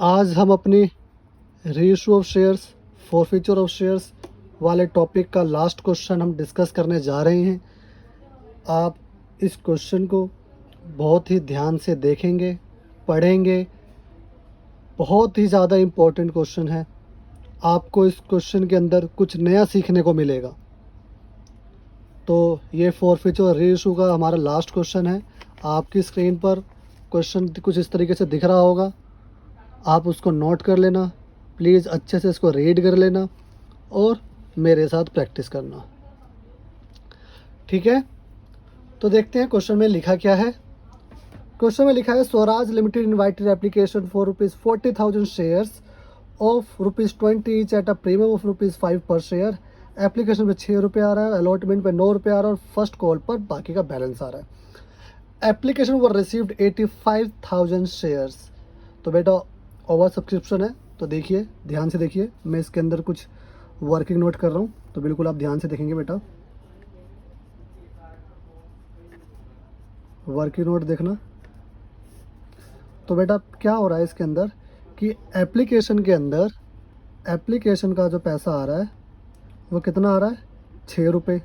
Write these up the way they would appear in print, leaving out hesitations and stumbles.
आज हम अपनी reissue of shares, forfeiture of shares वाले टॉपिक का लास्ट क्वेश्चन हम डिस्कस करने जा रहे हैं। आप इस क्वेश्चन को बहुत ही ध्यान से देखेंगे, पढ़ेंगे। बहुत ही ज़्यादा इम्पोर्टेंट क्वेश्चन है। आपको इस क्वेश्चन के अंदर कुछ नया सीखने को मिलेगा। तो ये फॉरफीचर और रीइशू का हमारा लास्ट क्वेश्चन है। आपकी स्क्रीन पर क्वेश्चन कुछ इस तरीके से दिख रहा होगा, आप उसको नोट कर लेना। प्लीज़ अच्छे से इसको रीड कर लेना और मेरे साथ प्रैक्टिस करना, ठीक है। तो देखते हैं क्वेश्चन में लिखा क्या है। क्वेश्चन में लिखा है Swaraj limited invited application for ₹40,000 shares of ₹20 each at a premium of ₹5 पर शेयर। एप्लीकेशन पे ₹6 आ रहा है, अलॉटमेंट पे ₹9 आ रहा है और फर्स्ट कॉल पर बाकी का बैलेंस आ रहा है। एप्लीकेशन वर रिसीव्ड 85,000 शेयर्स। तो बेटा ओवर सब्सक्रिप्शन है, तो देखिए, ध्यान से देखिए। मैं इसके अंदर कुछ वर्किंग नोट कर रहा हूँ, तो बिल्कुल आप ध्यान से देखेंगे बेटा। वर्किंग नोट देखना। तो बेटा क्या हो रहा है इसके अंदर कि एप्लीकेशन के अंदर एप्लीकेशन का जो पैसा आ रहा है वो कितना आ रहा है, ₹6,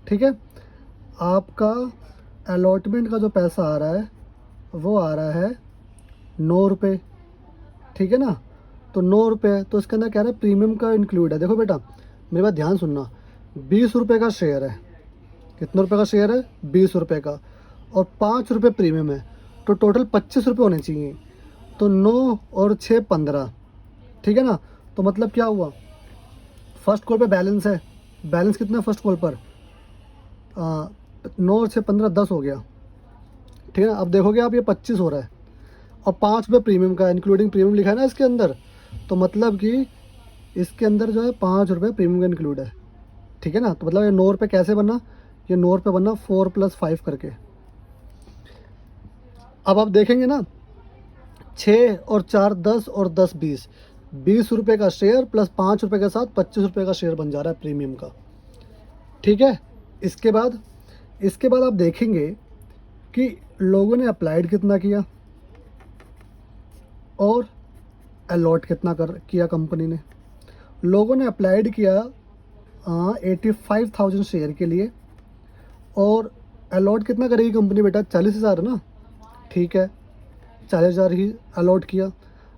ठीक है। आपका अलॉटमेंट का जो पैसा आ रहा है वो आ रहा है ₹9, ठीक है ना। तो ₹9, तो इसके अंदर कह रहा है प्रीमियम का इंक्लूड है। देखो बेटा मेरी बात ध्यान सुनना, ₹20 का शेयर है। कितने रुपए का शेयर है, ₹20 का, और ₹5 प्रीमियम है, तो टोटल ₹25 होने चाहिए। तो 9 और 6 15, ठीक है ना। तो मतलब क्या हुआ, फर्स्ट कॉल पे बैलेंस है। बैलेंस कितना फर्स्ट कॉल पर, 9 और 6 15 10 हो गया, ठीक है ना। अब देखोगे आप ये 25 हो रहा है और ₹5 प्रीमियम का, इंक्लूडिंग प्रीमियम लिखा है ना इसके अंदर। तो मतलब कि इसके अंदर जो है ₹5 प्रीमियम का इंक्लूड है, ठीक है ना। तो मतलब ये ₹9 कैसे बना, ये ₹9 बना 4 + 5 करके। अब आप देखेंगे ना, 6 और 4 10 और 10 20, ₹20 का शेयर प्लस ₹5 के साथ ₹25 का शेयर बन जा रहा है प्रीमियम का, ठीक है। इसके बाद आप देखेंगे कि लोगों ने अप्लाइड कितना किया और अलॉट कितना किया कंपनी ने। लोगों ने अप्लाइड किया 85,000 शेयर के लिए, और अलॉट कितना करेगी कंपनी बेटा, 40,000 ना, ठीक है। 40,000 ही अलॉट किया।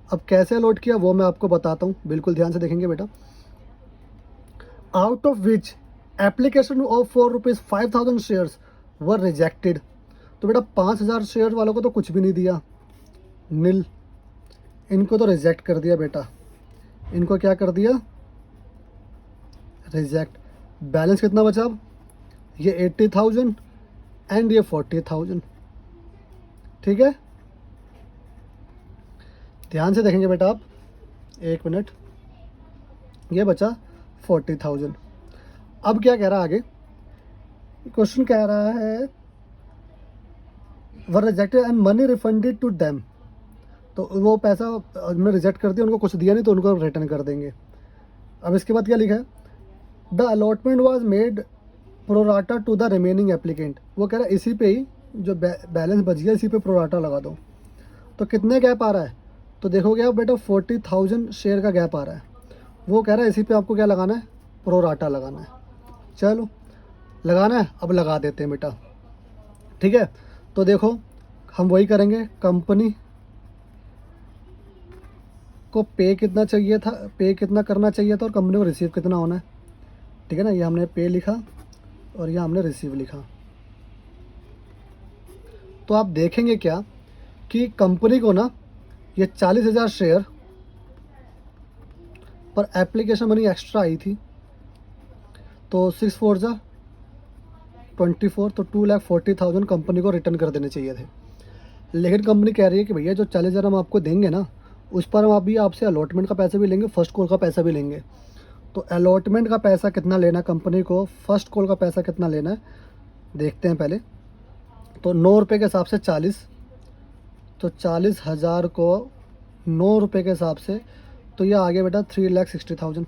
अब कैसे अलॉट किया वो मैं आपको बताता हूँ, बिल्कुल ध्यान से देखेंगे बेटा। Out of which application of for ₹5,000 shares were rejected. तो बेटा 5,000 शेयर वालों को तो कुछ भी नहीं दिया, नील। इनको तो रिजेक्ट कर दिया बेटा, इनको क्या कर दिया, रिजेक्ट। बैलेंस कितना बचा अब, ये 80,000 एंड ये 40,000, ठीक है। ध्यान से देखेंगे बेटा आप, 1 मिनट। ये बचा 40,000। अब क्या कह रहा है आगे, क्वेश्चन कह रहा है were rejected and money refunded to them. तो वो पैसा हमने रिजेक्ट कर दिया, उनको कुछ दिया नहीं तो उनको रिटर्न कर देंगे। अब इसके बाद क्या लिखा है, the allotment was made pro rata to the remaining applicant. वो कह रहा है इसी पे ही जो बैलेंस बच गया इसी पे प्रोराटा लगा दो। तो कितने गैप आ रहा है, तो देखोगे आप बेटा 40,000 शेयर का गैप आ रहा है। वो कह रहा है इसी पे आपको क्या लगाना है, प्रोराटा लगाना है। चलो लगाना है, अब लगा देते हैं बेटा, ठीक है। तो देखो हम वही करेंगे, कंपनी को पे कितना चाहिए था, पे कितना करना चाहिए था, और कंपनी को रिसीव कितना होना है, ठीक है ना। ये हमने पे लिखा और ये हमने रिसीव लिखा। तो आप देखेंगे क्या कि कंपनी को ना ये 40,000 शेयर पर एप्लीकेशन मनी एक्स्ट्रा आई थी, तो 6 4 जा 24, तो 2,40,000 कंपनी को रिटर्न कर देने चाहिए थे। लेकिन कंपनी कह रही है कि भैया जो 40,000 हम आपको देंगे ना, उस पर हम अभी आपसे अलॉटमेंट का पैसा भी लेंगे, फर्स्ट कॉल का पैसा भी लेंगे। तो अलॉटमेंट का पैसा कितना लेना कंपनी को, फर्स्ट कॉल का पैसा कितना लेना है, देखते हैं पहले। तो ₹9 के हिसाब से 40, तो 40,000 को ₹9 के हिसाब से, तो ये आ गया बेटा 3,60,000।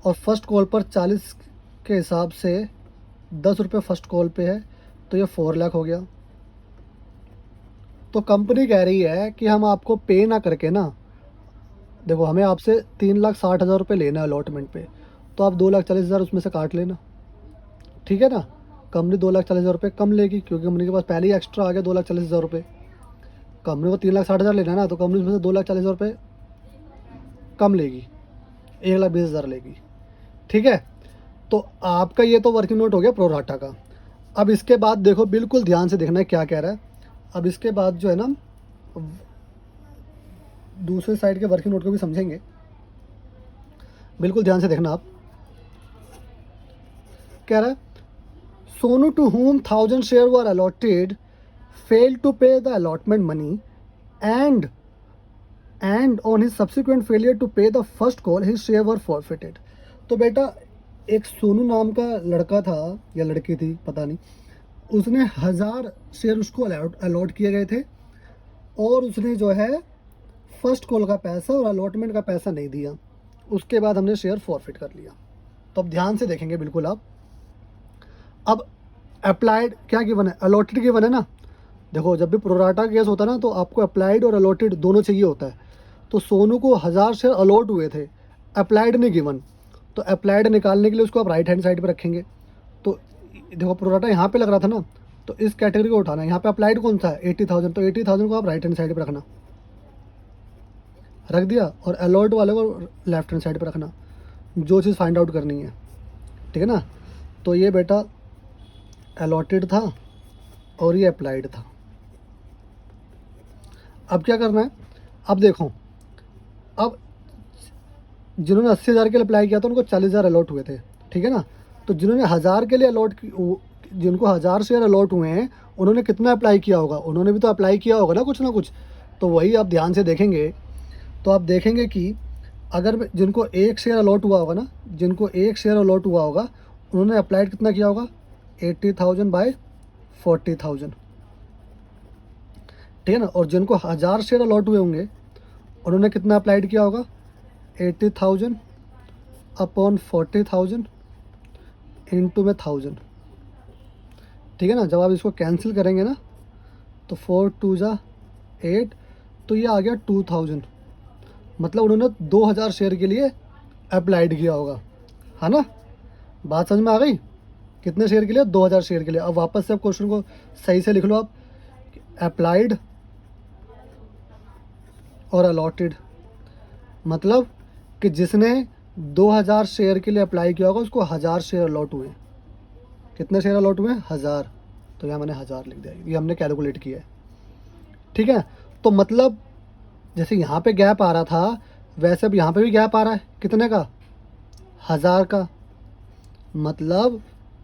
और फर्स्ट कॉल पर 40 के हिसाब से ₹10 फर्स्ट कॉल पे है, तो ये 4 लाख हो गया। तो कंपनी कह रही है कि हम आपको पे ना करके ना, देखो हमें आपसे 3,60,000 रुपये लेना है अलॉटमेंट पे, तो आप 2,40,000 उसमें से काट लेना, ठीक है ना। कंपनी 2,40,000 रुपये कम लेगी क्योंकि कंपनी के पास पहले ही एक्स्ट्रा आ गया 2,40,000 रुपये। कंपनी को 3,60,000 लेना है ना, तो कंपनी उसमें से 2,40,000 रुपये कम लेगी, 1,20,000 लेगी, ठीक है। तो आपका ये तो वर्किंग नोट हो गया प्रोराटा का। अब इसके बाद देखो, बिल्कुल ध्यान से देखना है क्या कह रहा है। अब इसके बाद जो है ना, दूसरे साइड के वर्किंग नोट को भी समझेंगे, बिल्कुल ध्यान से देखना आप। कह रहा है Sonu to whom 1,000 share were allotted failed to pay the allotment money and on his subsequent failure to pay the first call his share were forfeited। तो बेटा एक सोनू नाम का लड़का था या लड़की थी पता नहीं, उसने 1,000 शेयर उसको अलॉट किए गए थे और उसने जो है फर्स्ट कॉल का पैसा और अलॉटमेंट का पैसा नहीं दिया, उसके बाद हमने शेयर फॉरफिट कर लिया। तो अब ध्यान से देखेंगे बिल्कुल आप। अब अप्लाइड क्या गिवन है, अलॉटेड गिवन है ना। देखो जब भी प्रोराटा केस होता है ना, तो आपको अप्लाइड और अलॉटेड दोनों चाहिए होता है। तो सोनू को 1,000 शेयर अलॉट हुए थे, अप्लाइड नहीं गिवन, तो अप्लाइड निकालने के लिए उसको आप राइट हैंड साइड पे रखेंगे। तो देखो प्रोराटा यहाँ पे लग रहा था ना, तो इस कैटेगरी को उठाना है। यहाँ पे अप्लाइड कौन सा है 80,000, तो 80,000 को आप राइट हैंड साइड पे रखना, रख दिया, और अलॉट वाले को लेफ्ट हैंड साइड पे रखना, जो चीज़ फाइंड आउट करनी है, ठीक है ना। तो ये बेटा अलॉटेड था और ये अप्लाइड था। अब क्या करना है, अब देखो, अब जिन्होंने 80,000 के लिए अप्लाई किया था उनको 40,000 अलॉट हुए थे, ठीक है ना। तो जिन्होंने 1,000 के लिए जिनको 1,000 शेयर अलॉट हुए हैं, उन्होंने कितना अप्लाई किया होगा, उन्होंने भी तो अप्लाई किया होगा ना कुछ। तो वही आप ध्यान से देखेंगे, तो आप देखेंगे कि अगर जिनको एक शेयर अलॉट हुआ होगा ना, जिनको एक शेयर अलॉट हुआ होगा, उन्होंने अप्लाइड कितना किया होगा 80,000 बाय 40,000, ठीक है ना। और जिनको 1,000 शेयर अलॉट हुए होंगे, उन्होंने कितना अप्लाइड किया होगा 80,000 अपॉन 40,000 इंटू में 1,000, ठीक है ना। जब आप इसको कैंसिल करेंगे ना, तो 4 2 जा 8, तो ये आ गया 2,000। मतलब उन्होंने 2,000 शेयर के लिए अप्लाइड किया होगा, है ना। बात समझ में आ गई, कितने शेयर के लिए 2,000 शेयर के लिए। अब वापस से आप क्वेश्चन को सही से लिख लो आप, अप्लाइड और अलॉटेड, मतलब कि जिसने 2,000 शेयर के लिए अप्लाई किया होगा उसको 1,000 शेयर अलॉट हुए। कितने शेयर अलॉट हुए 1,000, तो यहाँ मैंने 1,000 लिख दिया, ये हमने कैलकुलेट किया है, ठीक है। तो मतलब जैसे यहाँ पे गैप आ रहा था, वैसे अब यहाँ पे भी गैप आ रहा है, कितने का 1,000 का। मतलब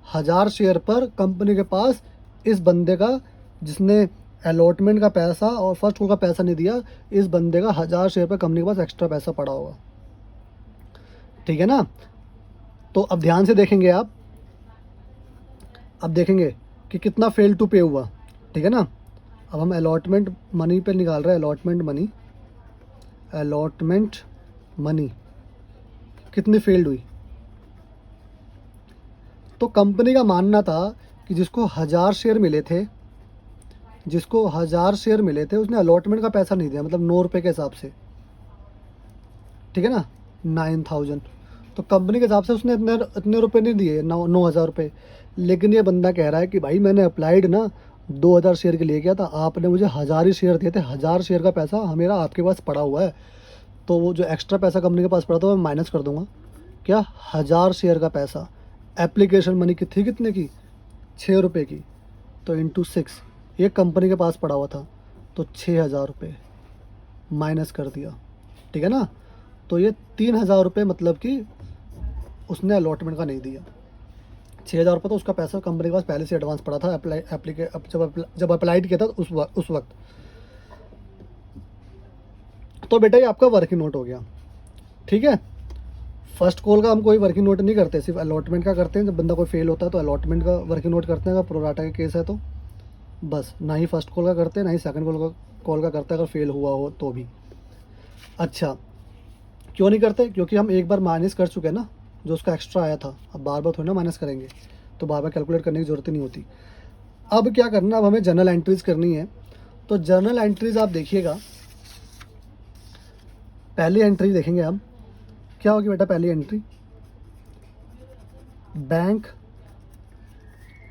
1,000 शेयर पर कंपनी के पास इस बंदे का, जिसने अलॉटमेंट का पैसा और फर्स्ट कॉल का पैसा नहीं दिया, इस बंदे का 1,000 शेयर पर कंपनी के पास एक्स्ट्रा पैसा पड़ा होगा, ठीक है ना। तो अब ध्यान से देखेंगे आप, अब देखेंगे कि कितना फेल टू पे हुआ, ठीक है ना। अब हम अलॉटमेंट मनी पे निकाल रहे हैं, अलॉटमेंट मनी कितनी फेल्ड हुई। तो कंपनी का मानना था कि जिसको 1,000 शेयर मिले थे, उसने अलॉटमेंट का पैसा नहीं दिया, मतलब 9 रुपये के हिसाब से, ठीक है ना, 9,000। तो कंपनी के हिसाब से उसने इतने रुपए नहीं दिए, 9,000 रुपये। लेकिन ये बंदा कह रहा है कि भाई मैंने अप्लाइड ना 2,000 शेयर के लिए किया था, आपने मुझे 1,000 ही शेयर दिए थे, 1,000 शेयर का पैसा मेरा आपके पास पड़ा हुआ है। तो वो जो एक्स्ट्रा पैसा कंपनी के पास पड़ा था वो मैं माइनस कर दूंगा, क्या 1,000 शेयर का पैसा, एप्लीकेशन मनी की थी कितने की 6 रुपये की, तो इंटू 6 ये कंपनी के पास पड़ा हुआ था, तो 6,000 रुपये माइनस कर दिया, ठीक है ना। तो ये 3,000 रुपये मतलब कि उसने अलॉटमेंट का नहीं दिया। 6,000 रुपये तो उसका पैसा कंपनी के पास पहले से एडवांस पड़ा था, जब अप्लाइड किया था उस वक्त। तो बेटा ये आपका वर्किंग नोट हो गया, ठीक है। फर्स्ट कॉल का हम कोई वर्किंग नोट नहीं करते, सिर्फ अलॉटमेंट का करते हैं। जब बंदा कोई फेल होता है तो अलॉटमेंट का वर्किंग नोट करते हैं, अगर प्रोराटा का केस है तो बस। ना ही फर्स्ट कॉल का करते हैं, ना ही सेकंड कॉल का करते हैं, अगर फेल हुआ हो तो भी। अच्छा क्यों नहीं करते, क्योंकि हम एक बार माइनस कर चुके हैं ना जो उसका एक्स्ट्रा आया था, अब बार बार थोड़ी ना माइनस करेंगे, तो बार बार कैलकुलेट करने की ज़रूरत नहीं होती। अब क्या करना, अब हमें जनरल एंट्रीज करनी है। तो जर्नल एंट्रीज आप देखिएगा, पहली एंट्री देखेंगे हम, क्या होगी बेटा पहली entry, bank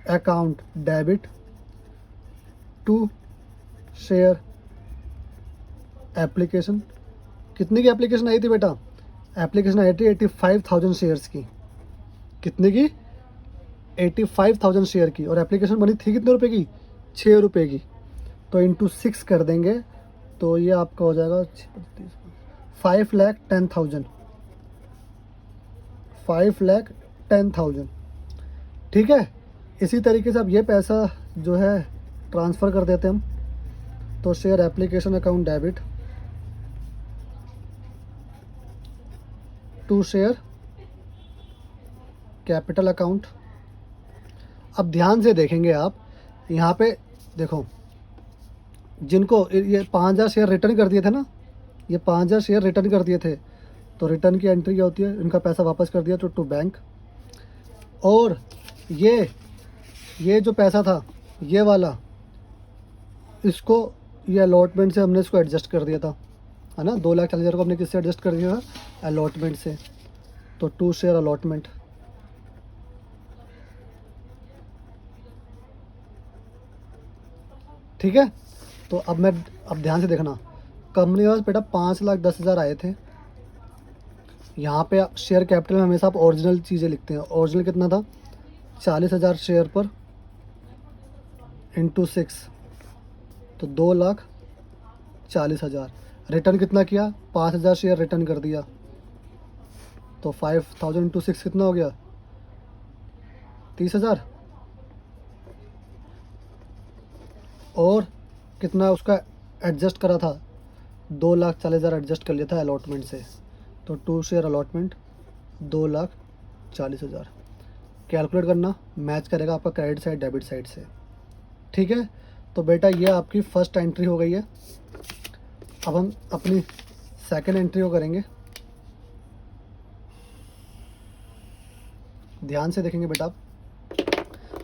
account debit to share application. कितनी की एप्लीकेशन आई थी बेटा, एप्लीकेशन आई थी 85,000 शेयर्स की। कितने की, 85,000 शेयर की। और एप्लीकेशन बनी थी कितने रुपए की, 6 रुपये की। तो इंटू 6 कर देंगे तो ये आपका हो जाएगा 5,10,000, 5,10,000। ठीक है, इसी तरीके से अब ये पैसा जो है ट्रांसफ़र कर देते हम। तो share application account debit to share capital account. अब ध्यान से देखेंगे आप, यहाँ पे देखो, जिनको ये 5,000 शेयर रिटर्न कर दिए थे ना, ये 5,000 शेयर रिटर्न कर दिए थे, तो रिटर्न की एंट्री क्या होती है, इनका पैसा वापस कर दिया टू बैंक। और ये जो पैसा था ये वाला, इसको ये अलॉटमेंट से हमने इसको एडजस्ट कर दिया था, है ना। 2,40,000 को हमने किससे एडजस्ट कर दिया था, अलॉटमेंट से। तो टू शेयर अलॉटमेंट। ठीक है, तो अब ध्यान से देखना, कंपनी के पास बेटा 5,10,000 आए थे। यहाँ पे शेयर कैपिटल में हमेशा आप ओरिजिनल चीज़ें लिखते हैं। ओरिजिनल कितना था, 40,000 शेयर पर इंटू 6, तो 2,40,000। रिटर्न कितना किया, 5,000 शेयर रिटर्न कर दिया, तो 5,000 इंटू 6 कितना हो गया, 30,000। और कितना उसका एडजस्ट करा था, 2,40,000 एडजस्ट कर लिया था अलॉटमेंट से। तो टू शेयर अलॉटमेंट 2,40,000। कैलकुलेट करना, मैच करेगा आपका क्रेडिट साइड डेबिट साइड से। ठीक है, तो बेटा ये आपकी फ़र्स्ट एंट्री हो गई है। अब हम अपनी सेकंड एंट्री को करेंगे। ध्यान से देखेंगे बेटा,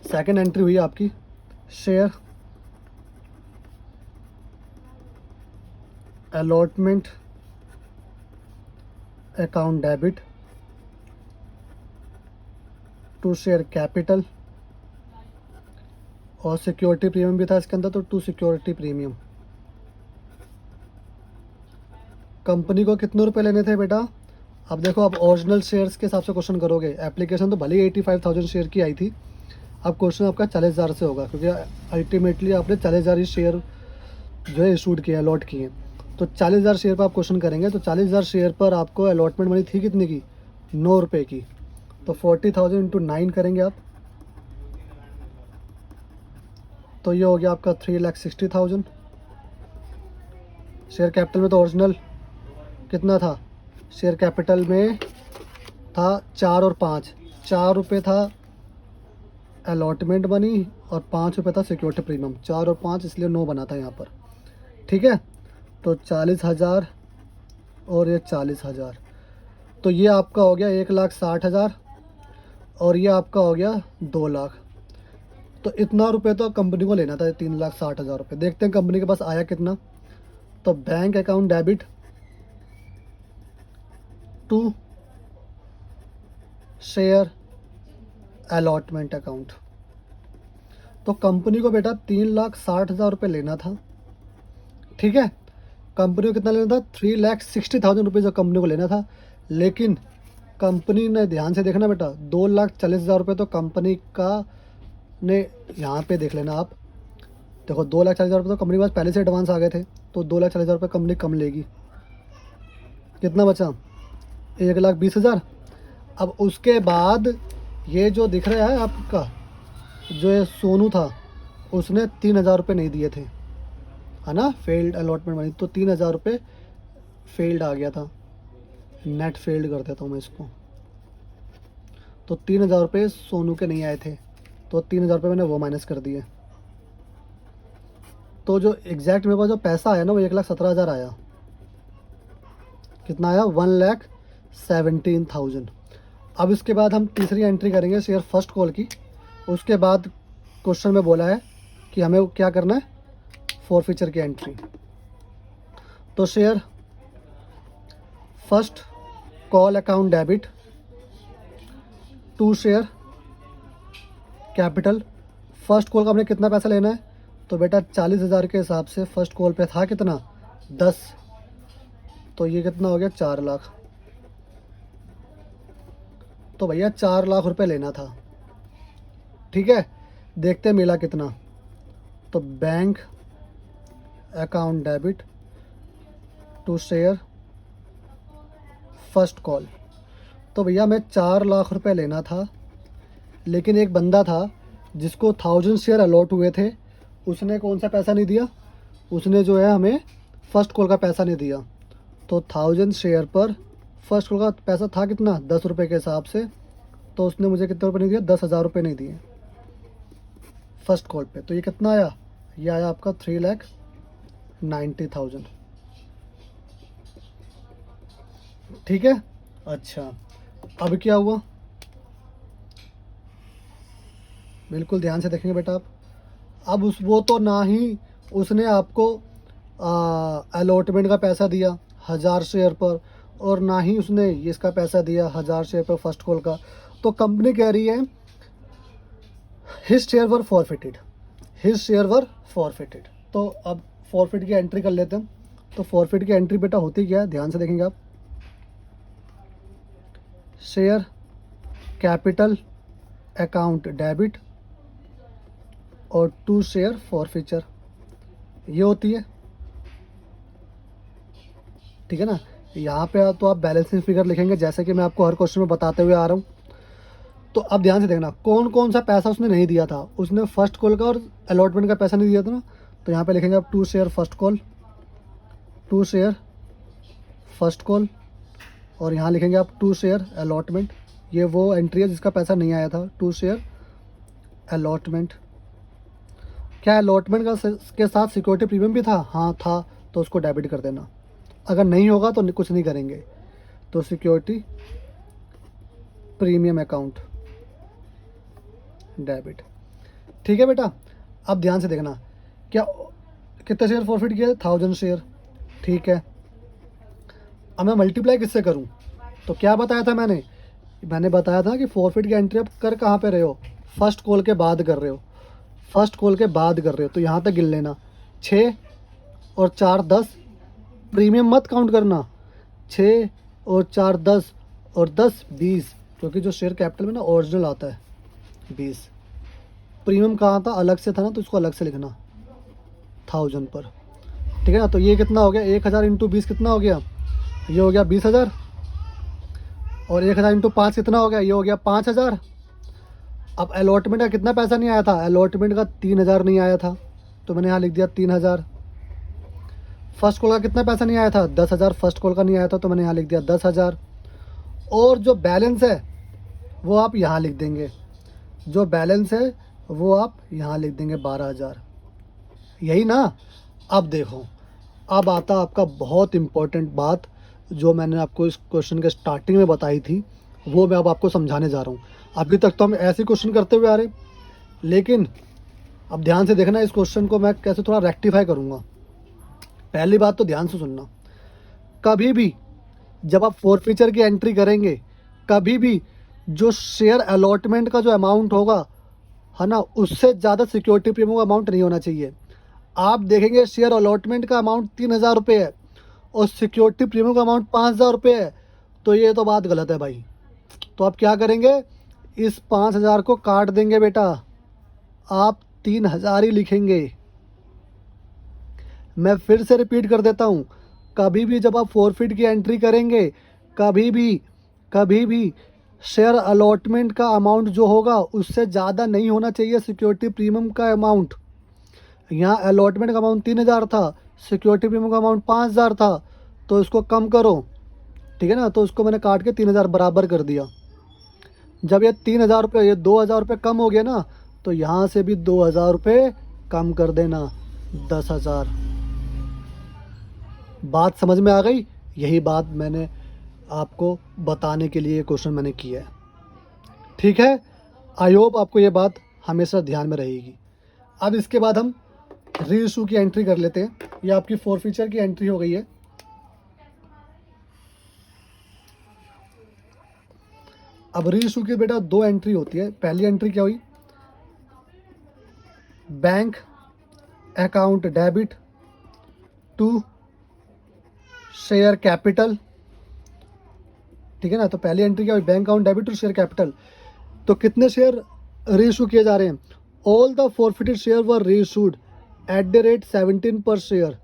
सेकंड एंट्री हुई आपकी share allotment account debit to share capital, और सिक्योरिटी प्रीमियम भी था इसके अंदर, तो टू सिक्योरिटी प्रीमियम। कंपनी को कितने रुपए लेने थे बेटा, अब देखो, अब ओरिजिनल शेयर्स के हिसाब से क्वेश्चन करोगे। एप्लीकेशन तो भले ही 85,000 शेयर की आई थी, अब क्वेश्चन आपका 40,000 से होगा, क्योंकि अल्टीमेटली आपने 40,000 ही शेयर जो है इशूड किए, अलॉट किए। तो 40,000 शेयर पर आप क्वेश्चन करेंगे, तो 40,000 शेयर पर आपको अलॉटमेंट मनी थी कितने की, 9 रुपये की। तो 40,000 इंटू 9 करेंगे आप, तो ये हो गया आपका 3,60,000। शेयर कैपिटल में तो ओरिजिनल कितना था, शेयर कैपिटल में था 4 और 5, 4 रुपये था अलॉटमेंट मनी और 5 रुपये था सिक्योरिटी प्रीमियम। 4 और 5 इसलिए 9 बना था यहाँ पर। ठीक है, तो 40,000 और ये 40,000, तो ये आपका हो गया 1,60,000 और ये आपका हो गया 2 लाख। तो इतना रुपए तो कंपनी को लेना था, 3,60,000 रुपये। देखते हैं कंपनी के पास आया कितना। तो bank account debit to share allotment account. तो कंपनी को बेटा 3,60,000 रुपये लेना था। ठीक है, कंपनी को कितना लेना था, 3,60,000 रुपये जो कंपनी को लेना था। लेकिन कंपनी ने, ध्यान से देखना बेटा, 2,40,000 रुपये तो कंपनी का ने, यहाँ पे देख लेना आप, देखो 2,40,000 रुपये तो कंपनी के पास पहले से एडवांस आ गए थे, तो 2,40,000 रुपये कंपनी कम लेगी। कितना बचा, 1,20,000। अब उसके बाद ये जो दिख रहा है आपका, जो ये सोनू था, उसने 3,000 रुपये नहीं दिए थे, है ना, फेल्ड अलॉटमेंट मनी। तो 3,000 रुपये फेल्ड आ गया था, नेट फेल्ड कर देता हूँ मैं इसको। तो 3,000 रुपये सोनू के नहीं आए थे, तो 3,000 रुपये मैंने वो माइनस कर दिए। तो जो एग्जैक्ट मेरे पास जो पैसा आया ना, वो 1,17,000 आया। कितना आया, 1,17,000। अब इसके बाद हम तीसरी एंट्री करेंगे शेयर फर्स्ट कॉल की। उसके बाद क्वेश्चन में बोला है कि हमें क्या करना है, फॉरफीचर की एंट्री। तो share first call account debit to share capital. First call का हमने कितना पैसा लेना है, तो बेटा 40,000 के हिसाब से फर्स्ट कॉल पे था कितना 10, तो ये कितना हो गया 4 लाख। तो भैया 4 लाख रुपए लेना था, ठीक है। देखते हैं मिला कितना। तो bank account debit to share first call. तो भैया मैं 4 लाख रुपए लेना था, लेकिन एक बंदा था जिसको 1000 शेयर अलॉट हुए थे, उसने कौन सा पैसा नहीं दिया, उसने जो है हमें फ़र्स्ट कॉल का पैसा नहीं दिया। तो 1000 शेयर पर फर्स्ट कॉल का पैसा था कितना 10 रुपये के हिसाब से, तो उसने मुझे कितने रुपये नहीं दिया 10,000 रुपये नहीं दिए फर्स्ट कॉल पे। तो ये कितना आया, ये आया आपका 3,90,000, ठीक है। अच्छा अब क्या हुआ, बिल्कुल ध्यान से देखेंगे बेटा आप। अब वो तो ना ही उसने आपको अलॉटमेंट का पैसा दिया 1000 शेयर पर, और ना ही उसने इसका पैसा दिया 1000 शेयर पर फर्स्ट कॉल का। तो कंपनी कह रही है हिज शेयर वर फॉरफिटेड, हिज शेयर वर फॉरफिटेड। तो अब फॉरफिट की एंट्री कर लेते हैं। तो फॉरफिट की एंट्री बेटा होती क्या है, ध्यान से देखेंगे आप। शेयर कैपिटल अकाउंट डेबिट और टू शेयर फॉरफीचर, ये होती है, ठीक है ना। यहाँ पे तो आप बैलेंसिंग फिगर लिखेंगे जैसे कि मैं आपको हर क्वेश्चन में बताते हुए आ रहा हूँ। तो अब ध्यान से देखना कौन कौन सा पैसा उसने नहीं दिया था। उसने फर्स्ट कॉल का और अलॉटमेंट का पैसा नहीं दिया था ना, तो यहाँ पे लिखेंगे आप to share first call, to share first call, और यहाँ लिखेंगे आप टू शेयर अलॉटमेंट। ये वो एंट्री है जिसका पैसा नहीं आया था, टू शेयर अलॉटमेंट। क्या अलॉटमेंट का के साथ सिक्योरिटी प्रीमियम भी था, हाँ था, तो उसको डेबिट कर देना। अगर नहीं होगा तो कुछ नहीं करेंगे। तो सिक्योरिटी प्रीमियम अकाउंट डेबिट, ठीक है बेटा। अब ध्यान से देखना, क्या कितने शेयर फॉरफिट किए 1000 शेयर, ठीक है। अब मैं मल्टीप्लाई किससे करूं, तो क्या बताया था मैंने बताया था कि फॉरफिट की एंट्री आप कर कहाँ पे रहे हो, फर्स्ट कॉल के बाद कर रहे हो, फर्स्ट कॉल के बाद कर रहे हो। तो यहाँ तक गिन लेना 6 और 4 10, प्रीमियम मत काउंट करना, 6 और 4 10 और 10 20, क्योंकि जो शेयर कैपिटल में ना ओरिजिनल आता है 20, प्रीमियम कहाँ था अलग से था ना, तो उसको अलग से लिखना 1000 पर, ठीक है ना। तो ये कितना हो गया 1000 इंटू 20 कितना हो गया, ये हो गया 20,000, और 1000 इंटू 5 कितना हो गया, ये हो गया 5,000। अब अलॉटमेंट का कितना पैसा नहीं आया था, अलॉटमेंट का 3,000 नहीं आया था, तो मैंने यहाँ लिख दिया 3,000। फर्स्ट कॉल का कितना पैसा नहीं आया था 10,000, फर्स्ट कॉल का नहीं आया था, तो मैंने यहाँ लिख दिया 10,000। और जो बैलेंस है वो आप यहाँ लिख देंगे, जो बैलेंस है वो आप यहाँ लिख देंगे 12,000, यही ना। अब देखो, अब आता आपका बहुत इम्पोर्टेंट बात जो मैंने आपको इस क्वेश्चन के स्टार्टिंग में बताई थी, वो मैं अब आपको समझाने जा रहा हूँ। अभी तक तो हम ऐसे क्वेश्चन करते हुए आ रहे, लेकिन अब ध्यान से देखना, इस क्वेश्चन को मैं कैसे थोड़ा रेक्टिफाई करूँगा। पहली बात तो ध्यान से सुनना, कभी भी जब आप फॉरफीचर की एंट्री करेंगे, कभी भी जो शेयर अलॉटमेंट का जो अमाउंट होगा है ना, उससे ज़्यादा सिक्योरिटी प्रीमियम का अमाउंट नहीं होना चाहिए। आप देखेंगे शेयर अलॉटमेंट का अमाउंट 3,000 रुपये है और सिक्योरिटी प्रीमियम का अमाउंट 5,000 रुपये है, तो ये तो बात गलत है भाई। तो आप क्या करेंगे, इस 5,000 को काट देंगे बेटा, आप 3,000 ही लिखेंगे। मैं फिर से रिपीट कर देता हूँ, कभी भी जब आप फॉरफिट की एंट्री करेंगे, कभी भी शेयर अलॉटमेंट का अमाउंट जो होगा उससे ज़्यादा नहीं होना चाहिए सिक्योरिटी प्रीमियम का अमाउंट। यहाँ अलॉटमेंट का अमाउंट 3,000 था, सिक्योरिटी प्रीमियम का अमाउंट 5,000 था, तो इसको कम करो, ठीक है ना। तो उसको मैंने काट के 3,000 बराबर कर दिया। जब ये 3,000 रुपये, ये 2,000 रुपये कम हो गया ना, तो यहाँ से भी 2,000 रुपये कम कर देना, 10,000। बात समझ में आ गई? यही बात मैंने आपको बताने के लिए क्वेश्चन मैंने किया है, ठीक है। आई होप आपको ये बात हमेशा ध्यान में रहेगी। अब इसके बाद हम री इशू की एंट्री कर लेते हैं। ये आपकी फॉरफीचर की एंट्री हो गई है। अब री इशू की बेटा 2 एंट्री होती है। पहली एंट्री क्या हुई, bank account debit to share capital, ठीक है ना। तो पहली एंट्री क्या हुई, bank account debit to share capital. तो कितने शेयर री इशू किए जा रहे हैं, all the forfeited share were reissued at the rate 17 पर शेयर।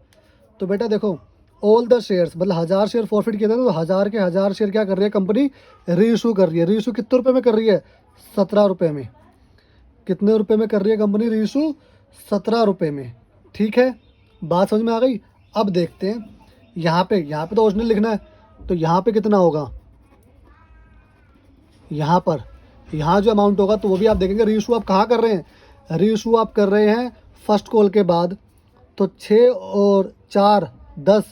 तो बेटा देखो, ऑल द शेयर्स मतलब 1000 शेयर फॉरफिट किए थे, तो 1000 के 1000 शेयर क्या कर रही है कंपनी, री इशू कर रही है। री इशू कितने रुपए में कर रही है, 17 रुपये में। कितने रुपए में कर रही है कंपनी री इशू, 17 रुपये में। ठीक है, बात समझ में आ गई। अब देखते हैं यहाँ पे तो ओरिजिनल लिखना है, तो यहाँ पे कितना होगा, यहाँ जो अमाउंट होगा तो वो भी आप देखेंगे। री इशू आप कहाँ कर रहे हैं, री इशू आप कर रहे हैं फर्स्ट कॉल के बाद। तो 6 और 4 10,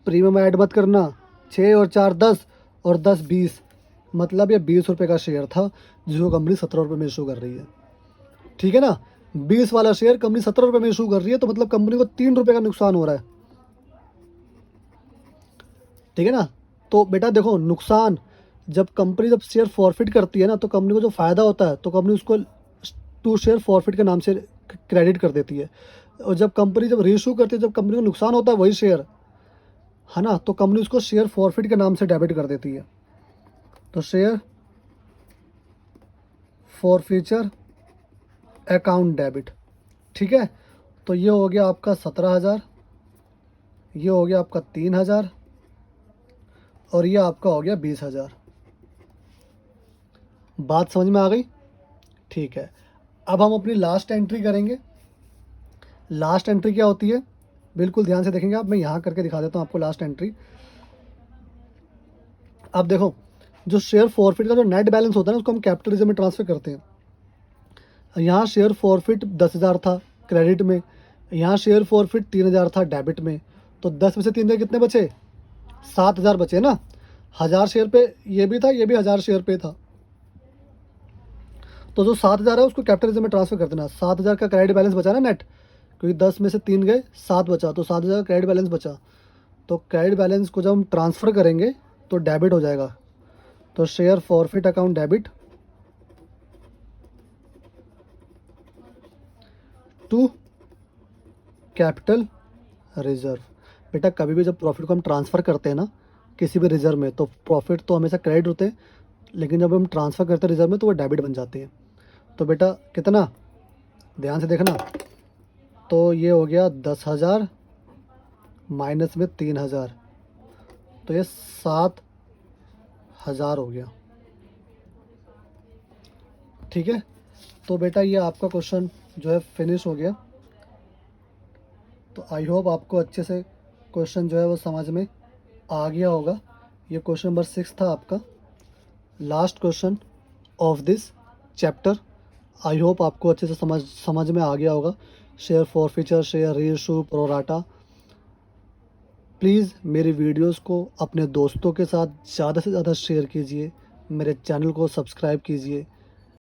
प्रीमियम ऐड मत करना, 6 और 4 10 और 10 20, मतलब ये 20 रुपये का शेयर था जिसको कंपनी 17 रुपये में इशू कर रही है। ठीक है ना, 20 वाला शेयर कंपनी 17 रुपये में इशू कर रही है, तो मतलब कंपनी को 3 रुपये का नुकसान हो रहा है। ठीक है ना। तो बेटा देखो, नुकसान जब शेयर फॉरफिट करती है ना, तो कंपनी को जो फ़ायदा होता है तो कंपनी उसको टू शेयर फॉरफिट के नाम से क्रेडिट कर देती है। और जब रीइशू करती है, जब कंपनी को नुकसान होता है वही शेयर, है ना, तो कंपनी उसको शेयर फॉरफिट के नाम से डेबिट कर देती है। तो शेयर फॉरफीचर अकाउंट डेबिट। ठीक है, तो ये हो गया आपका 17,000, ये हो गया आपका 3,000 और ये आपका हो गया 20,000। बात समझ में आ गई। ठीक है, अब हम अपनी लास्ट एंट्री करेंगे। लास्ट एंट्री क्या होती है, बिल्कुल ध्यान से देखेंगे आप, मैं यहाँ करके दिखा देता हूँ आपको लास्ट एंट्री। अब देखो, जो शेयर फॉरफिट का जो नेट बैलेंस होता है ना, उसको हम कैपिटल रिजर्व में ट्रांसफर करते हैं। यहाँ शेयर फॉरफिट 10,000 था क्रेडिट में, यहाँ शेयर फॉरफिट 3,000 था डेबिट में। तो 10 में से 3,000 कितने बचे, 7,000 बचे ना। 1000 शेयर पे ये भी था, ये भी 1000 शेयर पे था। तो जो 7,000 है उसको कैपिटल रिजर्व में ट्रांसफर कर देना। 7,000 का क्रेडिट बैलेंस बचा ना नेट, क्योंकि 10 में से 3 गए, 7 बचा, तो 7,000 का क्रेडिट बैलेंस बचा। तो क्रेडिट बैलेंस को जब हम ट्रांसफ़र करेंगे तो डेबिट हो जाएगा। तो share forfeit account debit to capital reserve. बेटा कभी भी जब प्रॉफिट को हम ट्रांसफ़र करते हैं ना किसी भी रिजर्व में, तो प्रॉफिट तो हमेशा क्रेडिट होते हैं, लेकिन जब हम ट्रांसफ़र करते हैं रिजर्व में तो वो डेबिट बन जाते हैं। तो बेटा कितना, ध्यान से देखना, तो ये हो गया 10,000 माइनस में 3,000, तो ये 7,000 हो गया। ठीक है, तो बेटा ये आपका क्वेश्चन जो है फिनिश हो गया। तो आई होप आपको अच्छे से क्वेश्चन जो है वो समझ में आ गया होगा। ये क्वेश्चन नंबर 6 था आपका, last question of this chapter. I hope आपको अच्छे से समझ में आ गया होगा। Share forfeiture, share reissue, pro rata. Please मेरी वीडियोस को अपने दोस्तों के साथ ज़्यादा से ज़्यादा शेयर कीजिए, मेरे चैनल को सब्सक्राइब कीजिए।